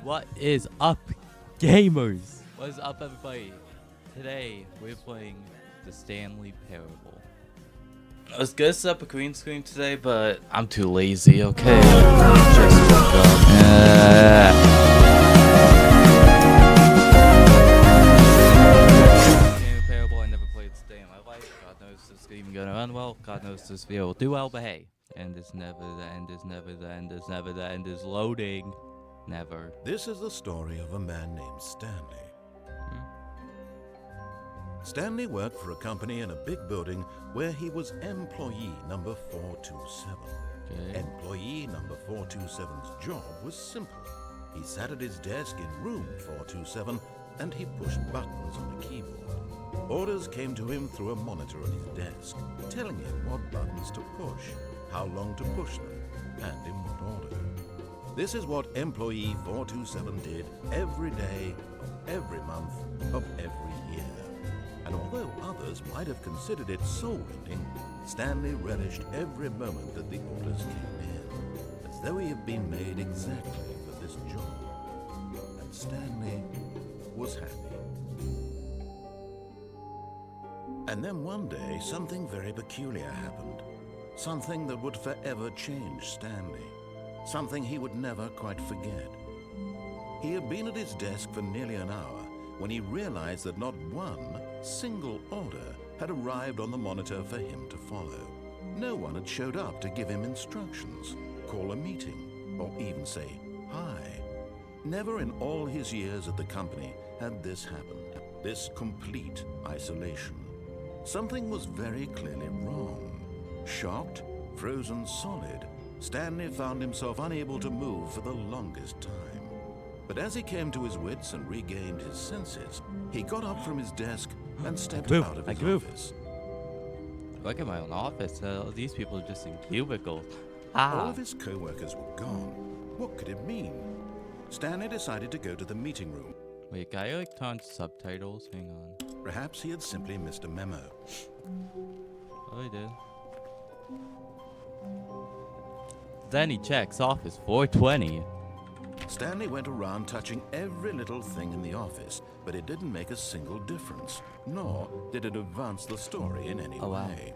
What is up, gamers? What is up, everybody? Today, we're playing the Stanley Parable. I was gonna set up a green screen today, but I'm too lazy, okay? Just woke up. Stanley Parable, I never played this day in my life. God knows this is even gonna run well. God knows this video will do well, but hey. End is never, the end is never, the end is never, the end is loading. Never. This is the story of a man named Stanley. Stanley worked for a company in a big building where he was employee number 427. Okay. Employee number 427's job was simple. He sat at his desk in room 427 and he pushed buttons on a keyboard. Orders came to him through a monitor on his desk, telling him what buttons to push, how long to push them, and in what order. This is what employee 427 did every day of every month of every year. And although others might have considered it soul-rending, Stanley relished every moment that the orders came in, as though he had been made exactly for this job. And Stanley was happy. And then one day, something very peculiar happened. Something that would forever change Stanley. Something he would never quite forget. He had been at his desk for nearly an hour when he realized that not one single order had arrived on the monitor for him to follow. No one had showed up to give him instructions, call a meeting, or even say hi. Never in all his years at the company had this happened, this complete isolation. Something was very clearly wrong. Shocked, frozen solid, Stanley found himself unable to move for the longest time. But as he came to his wits and regained his senses, he got up from his desk and stepped out of his office. Look at my own office. These people are just in cubicles. All of his co-workers were gone. What could it mean? Stanley decided to go to the meeting room. Wait, can I like turn subtitles? Hang on. Perhaps he had simply missed a memo. Oh, he did. Then he checks office 420. Stanley went around touching every little thing in the office, but it didn't make a single difference, nor did it advance the story in any way.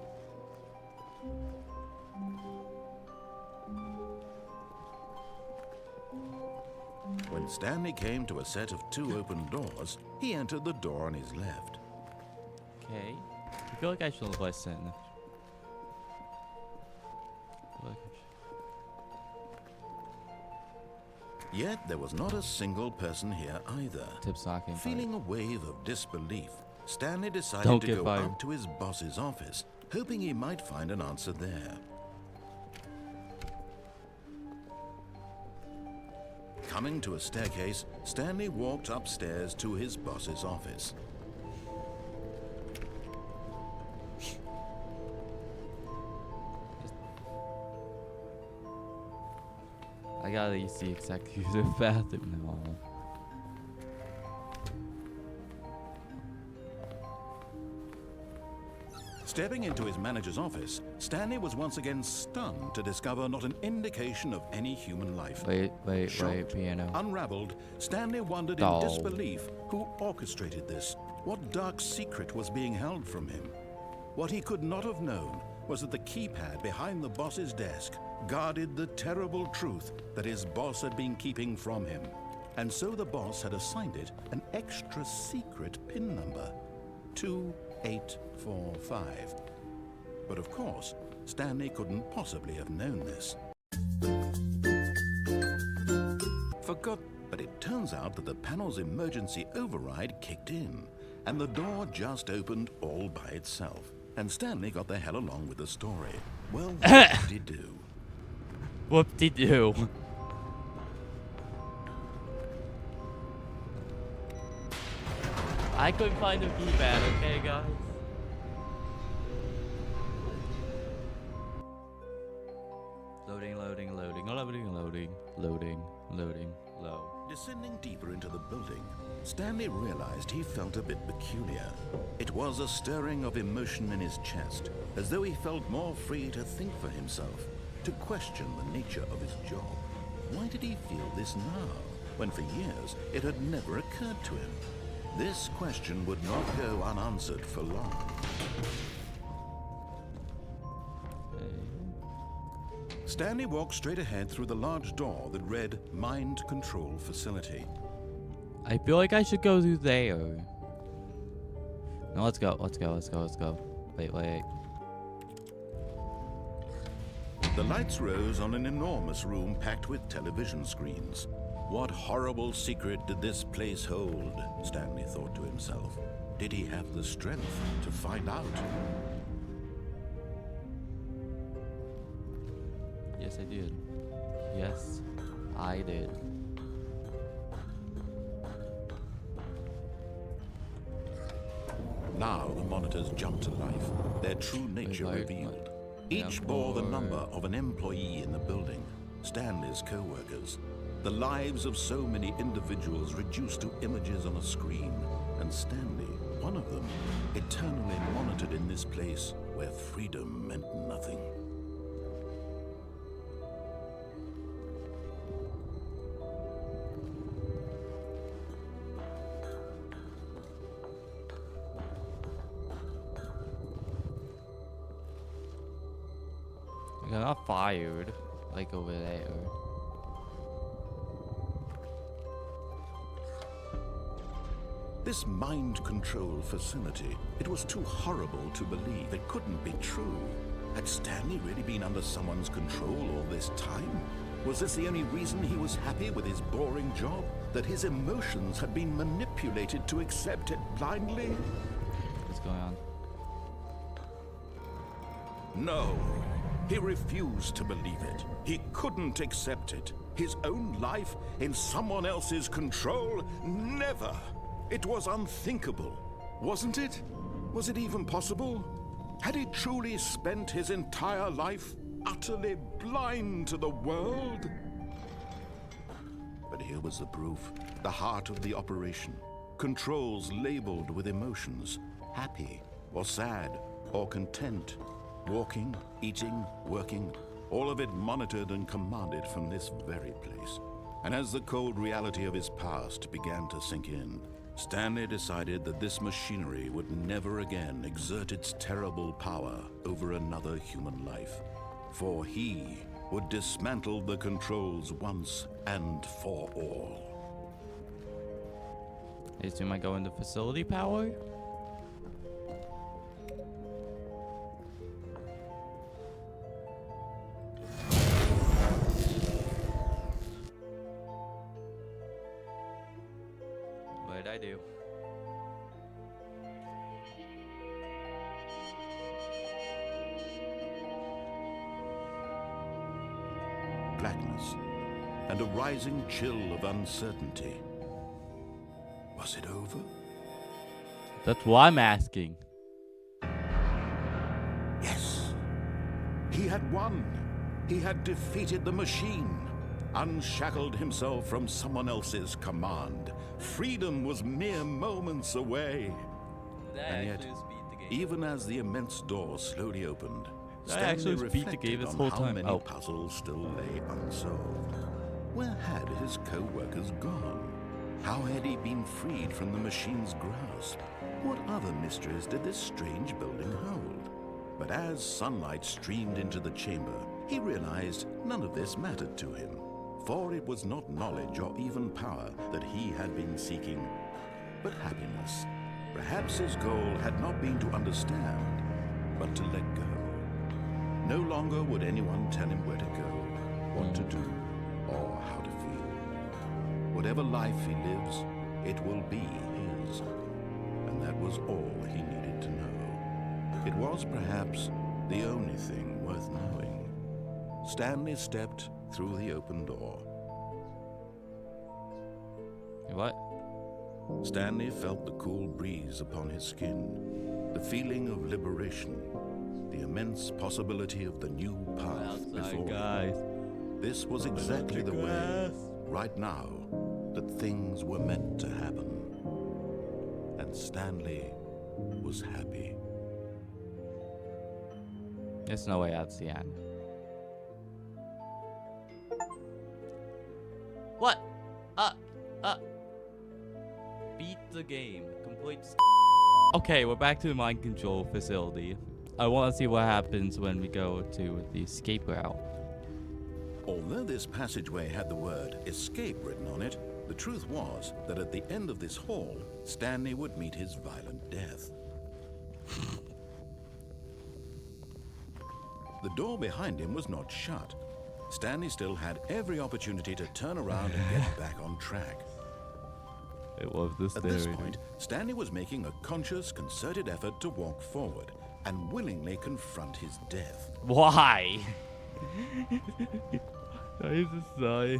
When Stanley came to a set of 2 open doors, he entered the door on his left. Okay. I feel like I should listen. Yet there was not a single person here either. Feeling a wave of disbelief, Stanley decided to go up to his boss's office, hoping he might find an answer there. Coming to a staircase, Stanley walked upstairs to his boss's office. I gotta use the executive bathroom now. Stepping into his manager's office, Stanley was once again stunned to discover not an indication of any human life. Wait, piano. Unraveled, Stanley wondered in disbelief who orchestrated this, what dark secret was being held from him. What he could not have known was that the keypad behind the boss's desk guarded the terrible truth that his boss had been keeping from him. And so the boss had assigned it an extra secret PIN number, 2845. But of course, Stanley couldn't possibly have known this. But it turns out that the panel's emergency override kicked in, and the door just opened all by itself. And Stanley got the hell along with the story. Well, what did he do? Whoop-de-doo. I couldn't find the keypad, okay, guys? Loading, low. Descending deeper into the building, Stanley realized he felt a bit peculiar. It was a stirring of emotion in his chest, as though he felt more free to think for himself, to question the nature of his job. Why did he feel this now, when for years it had never occurred to him. This question would not go unanswered for long. Stanley walked straight ahead through the large door that read Mind Control Facility. I feel like I should go through there. No, let's go. Let's go. Let's go. Let's go. Wait, wait. The lights rose on an enormous room packed with television screens. What horrible secret did this place hold? Stanley thought to himself. Did he have the strength to find out? Yes, I did. Yes, I did. Now the monitors jumped to life, their true nature revealed. Each bore the number of an employee in the building, Stanley's co-workers. The lives of so many individuals reduced to images on a screen, and Stanley, one of them, eternally monitored in this place where freedom meant nothing. I got fired, like over there. This mind control facility, it was too horrible to believe. It couldn't be true. Had Stanley really been under someone's control all this time? Was this the only reason he was happy with his boring job? That his emotions had been manipulated to accept it blindly? What's going on? No. He refused to believe it. He couldn't accept it. His own life in someone else's control? Never! It was unthinkable, wasn't it? Was it even possible? Had he truly spent his entire life utterly blind to the world? But here was the proof. The heart of the operation. Controls labeled with emotions. Happy, or sad, or content. Walking, eating, working, all of it monitored and commanded from this very place. And as the cold reality of his past began to sink in, Stanley decided that this machinery would never again exert its terrible power over another human life. For he would dismantle the controls once and for all. I assume I go into facility power? What did I do? Blackness and a rising chill of uncertainty. Was it over? That's what I'm asking. Yes. He had won. He had defeated the machine, unshackled himself from someone else's command. Freedom was mere moments away. And yet, even as the immense door slowly opened, Stanley reflected on how many puzzles still lay unsolved. Where had his co-workers gone? How had he been freed from the machine's grasp? What other mysteries did this strange building hold? But as sunlight streamed into the chamber, he realized none of this mattered to him. For it was not knowledge or even power that he had been seeking, but happiness. Perhaps his goal had not been to understand, but to let go. No longer would anyone tell him where to go, what to do, or how to feel. Whatever life he lives, it will be his. And that was all he needed to know. It was perhaps the only thing worth knowing. Stanley stepped through the open door. What? Stanley felt the cool breeze upon his skin, the feeling of liberation, the immense possibility of the new path before him. This was exactly the way, right now, that things were meant to happen. And Stanley was happy. There's no way that's the end. What? Beat the game. Complete. Okay, we're back to the mind control facility. I want to see what happens when we go to the escape route. Although this passageway had the word escape written on it, the truth was that at the end of this hall, Stanley would meet his violent death. The door behind him was not shut. Stanley still had every opportunity to turn around and get back on track. It was this At this point, Stanley was making a conscious, concerted effort to walk forward and willingly confront his death. Why? I just die.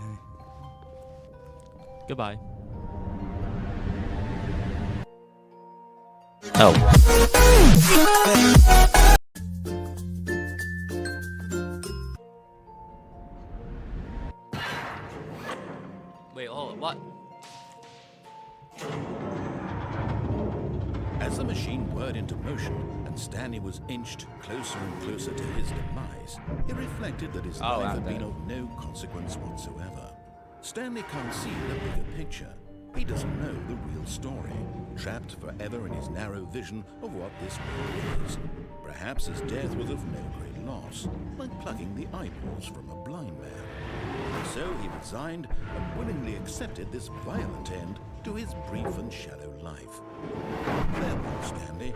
Goodbye. Oh. Wait, hold on, what? As the machine whirred into motion and Stanley was inched closer and closer to his demise, he reflected that his life had been of no consequence whatsoever. Stanley can't see the bigger picture. He doesn't know the real story, trapped forever in his narrow vision of what this world is. Perhaps his death was of no great loss, like plucking the eyeballs from a blind man. So he resigned and willingly accepted this violent end to his brief and shallow life. Farewell, Stanley.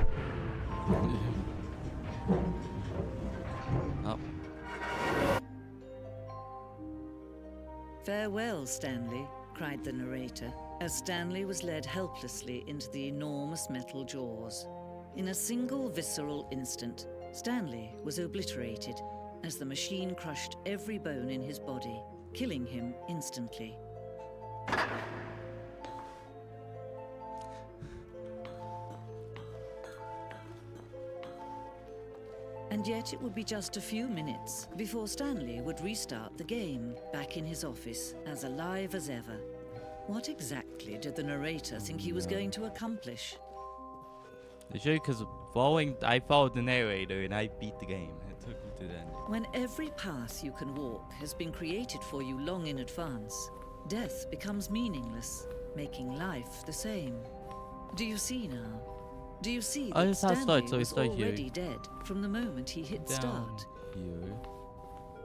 Oh. Farewell, Stanley, cried the narrator, as Stanley was led helplessly into the enormous metal jaws. In a single visceral instant, Stanley was obliterated as the machine crushed every bone in his body, killing him instantly. And yet it would be just a few minutes before Stanley would restart the game, back in his office, as alive as ever. What exactly did the narrator think he was going to accomplish? Because I followed the narrator and I beat the game. It took me to the end. When every path you can walk has been created for you long in advance, death becomes meaningless, making life the same. Do you see now? Do you see that Stanley was already dead from the moment he hit start? Here,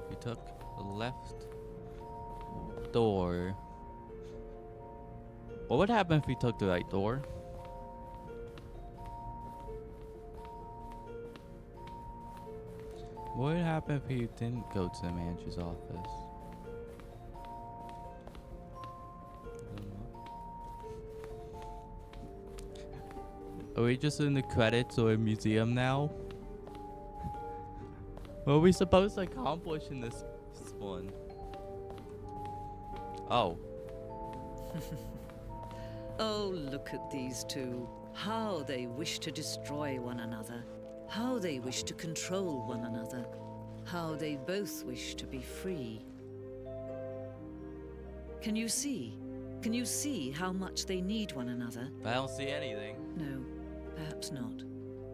we took the left door. What would happen if we took the right door? What would happen if we didn't go to the manager's office? Are we just in the credits or a museum now? What are we supposed to accomplish in this one? Oh. Oh, look at these two. How they wish to destroy one another. How they wish to control one another. How they both wish to be free. Can you see? Can you see how much they need one another? I don't see anything. No, perhaps not.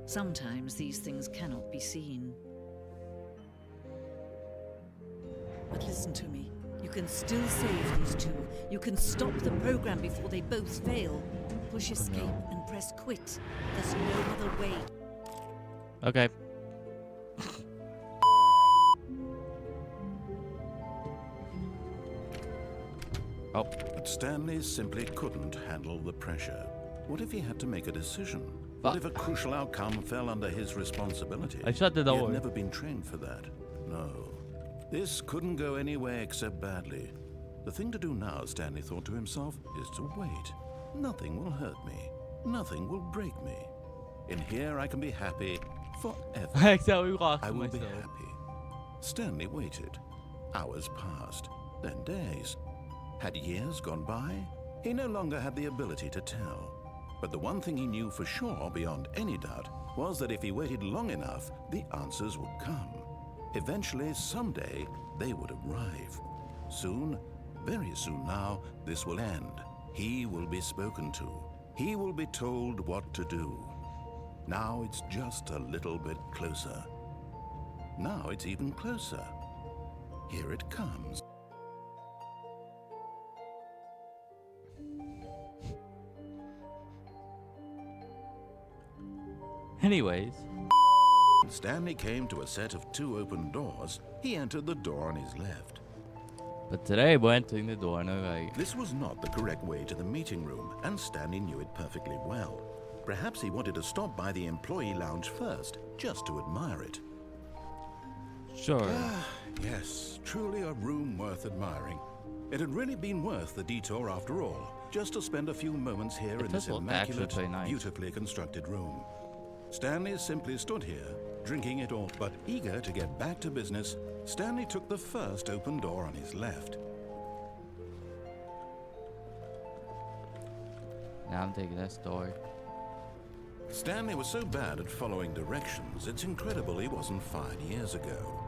Sometimes these things cannot be seen. But listen to me. You can still save these two. You can stop the program before they both fail. Push escape and press quit. There's no other way. Okay. Oh. But Stanley simply couldn't handle the pressure. What if he had to make a decision? What if a crucial outcome fell under his responsibility? I shut the door. He had never been trained for that. No. This couldn't go anywhere except badly. The thing to do now, Stanley thought to himself, is to wait. Nothing will hurt me. Nothing will break me. In here I can be happy forever. I will be happy. Stanley waited. Hours passed, then days. Had years gone by? He no longer had the ability to tell. But the one thing he knew for sure, beyond any doubt, was that if he waited long enough, the answers would come. Eventually, someday, they would arrive. Soon, very soon now, this will end. He will be spoken to. He will be told what to do. Now it's just a little bit closer. Now it's even closer. Here it comes. Anyways. Stanley came to a set of 2 open doors. He entered the door on his left. But today we're entering the door on the right. This was not the correct way to the meeting room, and Stanley knew it perfectly well. Perhaps he wanted to stop by the employee lounge first, just to admire it. Sure. Yes, truly a room worth admiring. It had really been worth the detour after all, just to spend a few moments here in this immaculate, beautifully constructed room. Stanley simply stood here, drinking it all, but eager to get back to business. Stanley took the first open door on his left. Now I'm taking this door. Stanley was so bad at following directions, it's incredible he wasn't fired years ago.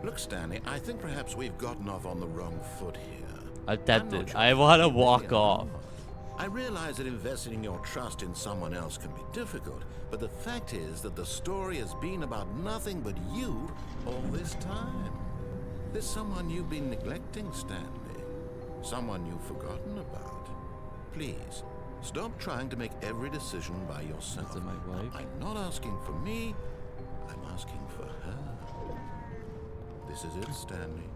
Look, Stanley, I think perhaps we've gotten off on the wrong foot here. I'm tempted. I want to walk off. I realize that investing your trust in someone else can be difficult, but the fact is that the story has been about nothing but you all this time. There's someone you've been neglecting, Stanley. Someone you've forgotten about. Please, stop trying to make every decision by yourself. Is it my wife? I'm not asking for me, I'm asking for her. This is it, Stanley.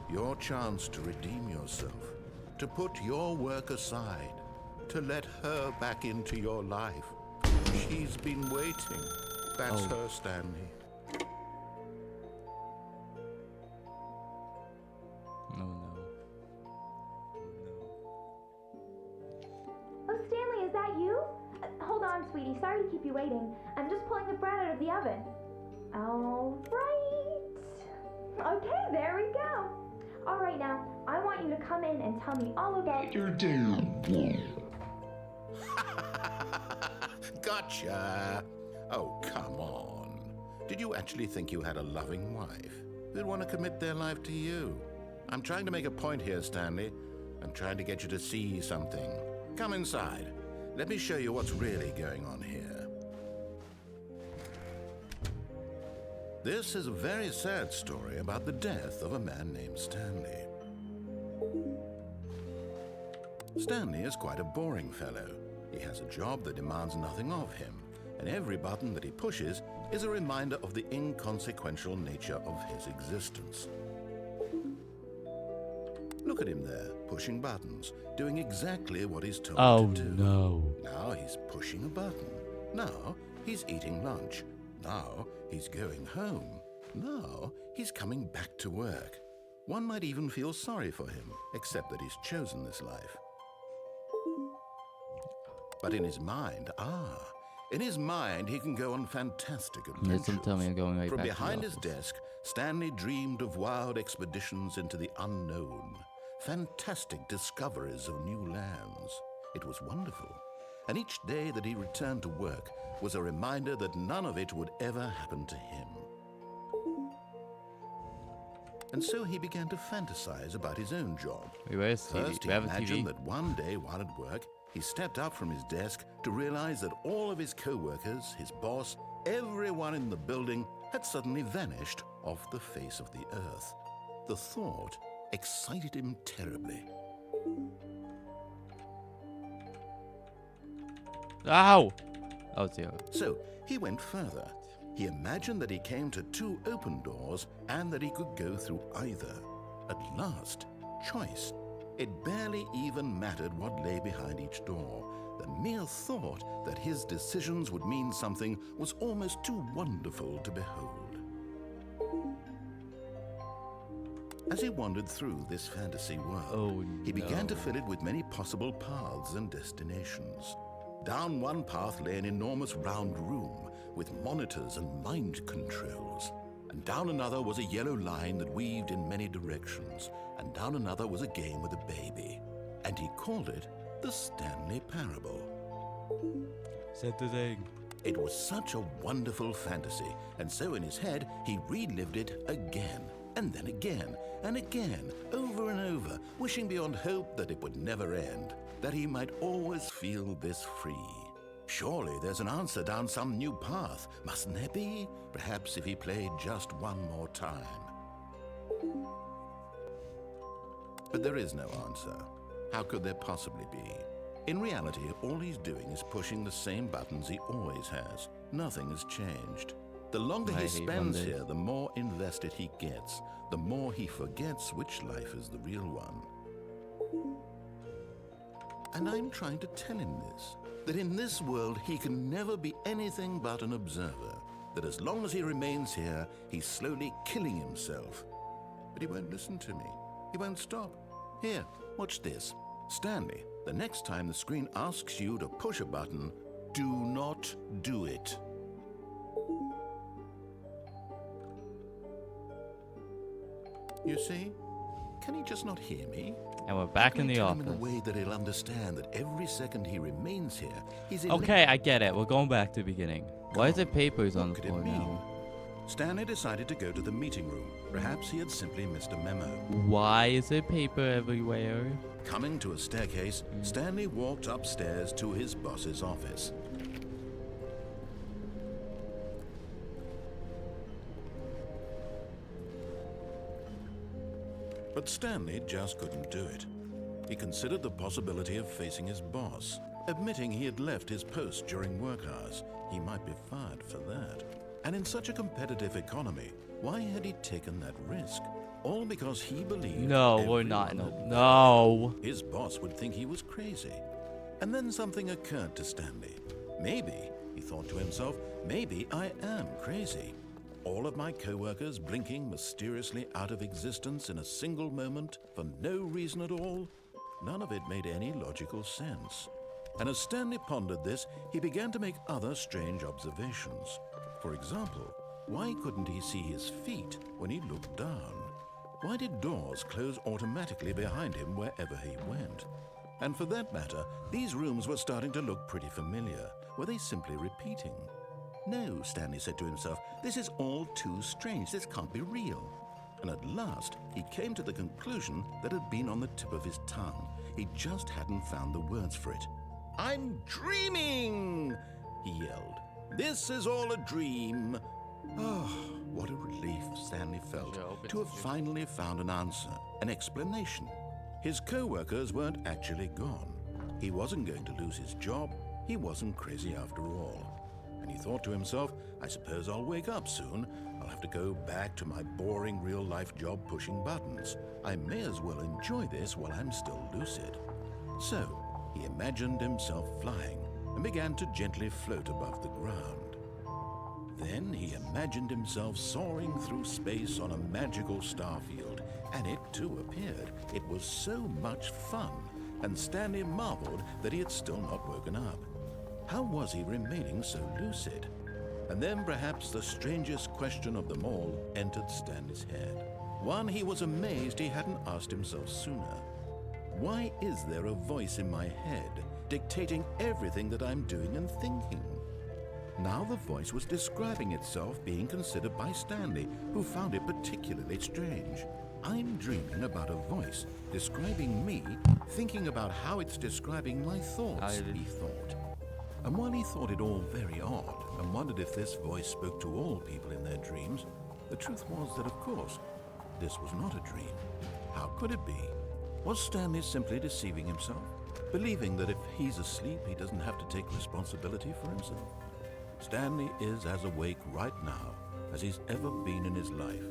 Your chance to redeem yourself. To put your work aside. To let her back into your life. She's been waiting. That's her, Stanley. No. Oh, Stanley, is that you? Hold on, sweetie. Sorry to keep you waiting. I'm just pulling the bread out of the oven. All right. Okay, there we go. All right, now, I want you to come in and tell me all about your day. Gotcha. Oh, come on. Did you actually think you had a loving wife who'd want to commit their life to you? I'm trying to make a point here, Stanley. I'm trying to get you to see something. Come inside. Let me show you what's really going on here. This is a very sad story about the death of a man named Stanley. Stanley is quite a boring fellow. He has a job that demands nothing of him, and every button that he pushes is a reminder of the inconsequential nature of his existence. Look at him there, pushing buttons, doing exactly what he's told to do. No. Now he's pushing a button. Now he's eating lunch. Now he's going home. Now he's coming back to work. One might even feel sorry for him, except that he's chosen this life. But in his mind, he can go on fantastic adventures. Listen, tell me I'm going right From back behind to his the office. desk, Stanley dreamed of wild expeditions into the unknown, fantastic discoveries of new lands. It was wonderful. And each day that he returned to work was a reminder that none of it would ever happen to him. And so he began to fantasize about his own job. Wait, where's TV? First, Do he we have a imagined TV? that one day while at work, he stepped up from his desk to realize that all of his co-workers, his boss, everyone in the building had suddenly vanished off the face of the earth. The thought excited him terribly. Ow! Oh, 0. So he went further. He imagined that he came to 2 open doors and that he could go through either. At last, choice. It barely even mattered what lay behind each door. The mere thought that his decisions would mean something was almost too wonderful to behold. As he wandered through this fantasy world, he began to fill it with many possible paths and destinations. Down one path lay an enormous round room with monitors and mind controls. And down another was a yellow line that weaved in many directions. And down another was a game with a baby. And he called it the Stanley Parable. Set the thing. It was such a wonderful fantasy, and so in his head he relived it again, and then again, and again, over and over, wishing beyond hope that it would never end, that he might always feel this free. Surely there's an answer down some new path, mustn't there be? Perhaps if he played just one more time. But there is no answer. How could there possibly be? In reality, all he's doing is pushing the same buttons he always has. Nothing has changed. The longer he spends here, the more invested he gets, the more he forgets which life is the real one. And I'm trying to tell him this, that in this world he can never be anything but an observer, that as long as he remains here, he's slowly killing himself. But he won't listen to me. He won't stop. Here, watch this. Stanley, the next time the screen asks you to push a button, do not do it. You see? Can he just not hear me? And we're back in the office. In a way that he'll understand that every second he remains here, he's okay, I get it. We're going back to the beginning. Why is there papers on the floor now? Stanley decided to go to the meeting room. Perhaps he had simply missed a memo. Why is there paper everywhere? Coming to a staircase, Stanley walked upstairs to his boss's office. But Stanley just couldn't do it. He considered the possibility of facing his boss, admitting he had left his post during work hours. He might be fired for that. And in such a competitive economy, why had he taken that risk? All because he believed... No, we're not. No. His boss would think he was crazy. And then something occurred to Stanley. Maybe, he thought to himself, maybe I am crazy. All of my co-workers blinking mysteriously out of existence in a single moment for no reason at all? None of it made any logical sense. And as Stanley pondered this, he began to make other strange observations. For example, why couldn't he see his feet when he looked down? Why did doors close automatically behind him wherever he went? And for that matter, these rooms were starting to look pretty familiar. Were they simply repeating? No, Stanley said to himself, this is all too strange. This can't be real. And at last, he came to the conclusion that had been on the tip of his tongue. He just hadn't found the words for it. I'm dreaming, he yelled. This is all a dream. Oh, what a relief Stanley felt to have finally found an answer, an explanation. His co-workers weren't actually gone. He wasn't going to lose his job. He wasn't crazy after all. And he thought to himself, I suppose I'll wake up soon. I'll have to go back to my boring real-life job pushing buttons. I may as well enjoy this while I'm still lucid. So, he imagined himself flying and began to gently float above the ground. Then he imagined himself soaring through space on a magical starfield, and it too appeared. It was so much fun, and Stanley marveled that he had still not woken up. How was he remaining so lucid? And then perhaps the strangest question of them all entered Stanley's head. One he was amazed he hadn't asked himself sooner. Why is there a voice in my head dictating everything that I'm doing and thinking? Now the voice was describing itself being considered by Stanley, who found it particularly strange. I'm dreaming about a voice describing me, thinking about how it's describing my thoughts, he thought. And while he thought it all very odd and wondered if this voice spoke to all people in their dreams, the truth was that, of course, this was not a dream. How could it be? Was Stanley simply deceiving himself, believing that if he's asleep, he doesn't have to take responsibility for himself? Stanley is as awake right now as he's ever been in his life.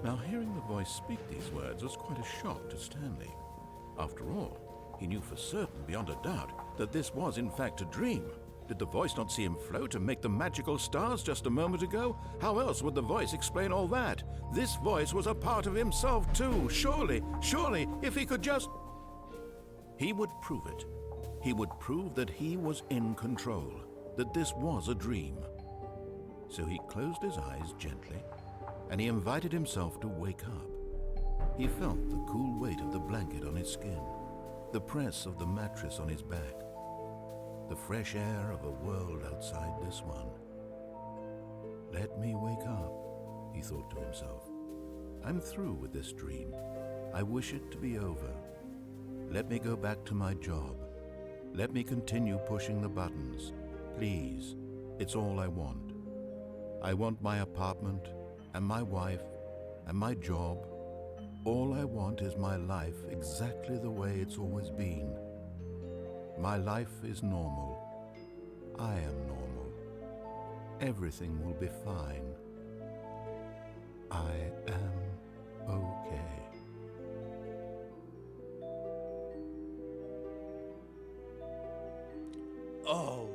Now, hearing the voice speak these words was quite a shock to Stanley. After all, he knew for certain, beyond a doubt, that this was in fact a dream. Did the voice not see him float and make the magical stars just a moment ago? How else would the voice explain all that? This voice was a part of himself too. Surely, if he could just... He would prove it. He would prove that he was in control, that this was a dream. So he closed his eyes gently, and he invited himself to wake up. He felt the cool weight of the blanket on his skin, the press of the mattress on his back, the fresh air of a world outside this one. Let me wake up, he thought to himself. I'm through with this dream. I wish it to be over. Let me go back to my job. Let me continue pushing the buttons. Please, it's all I want. I want my apartment and my wife and my job. All I want is my life exactly the way it's always been. My life is normal. I am normal. Everything will be fine. I am okay. Oh,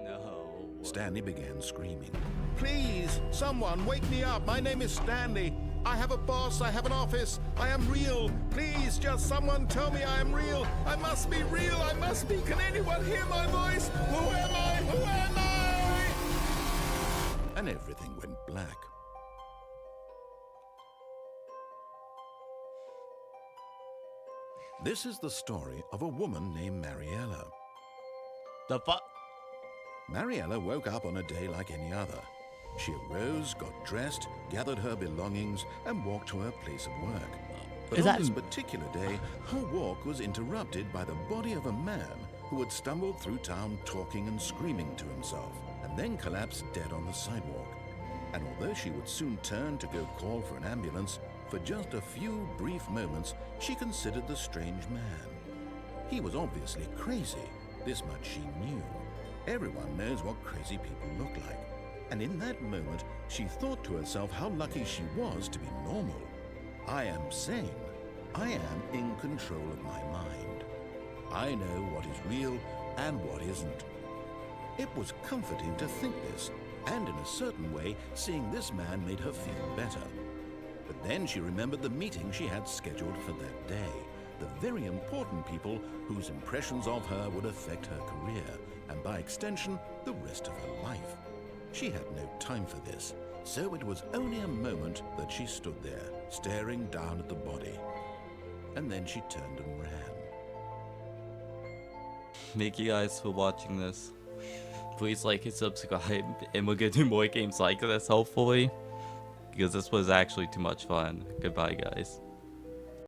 no. Stanley began screaming. Please, someone wake me up. My name is Stanley. I have a boss. I have an office. I am real. Please, just someone tell me I am real. I must be real. I must be. Can anyone hear my voice? Who am I? Who am I? And everything went black. This is the story of a woman named Mariella. The fuck? Mariella woke up on a day like any other. She arose, got dressed, gathered her belongings, and walked to her place of work. But on this particular day, her walk was interrupted by the body of a man who had stumbled through town talking and screaming to himself, and then collapsed dead on the sidewalk. And although she would soon turn to go call for an ambulance, for just a few brief moments, she considered the strange man. He was obviously crazy. This much she knew. Everyone knows what crazy people look like. And in that moment, she thought to herself how lucky she was to be normal. I am sane. I am in control of my mind. I know what is real and what isn't. It was comforting to think this, and in a certain way, seeing this man made her feel better. But then she remembered the meeting she had scheduled for that day, the very important people whose impressions of her would affect her career, and by extension, the rest of her life. She had no time for this, so it was only a moment that she stood there, staring down at the body. And then she turned and ran. Thank you guys for watching this. Please like and subscribe, and we're gonna do more games like this, hopefully. Because this was actually too much fun. Goodbye, guys.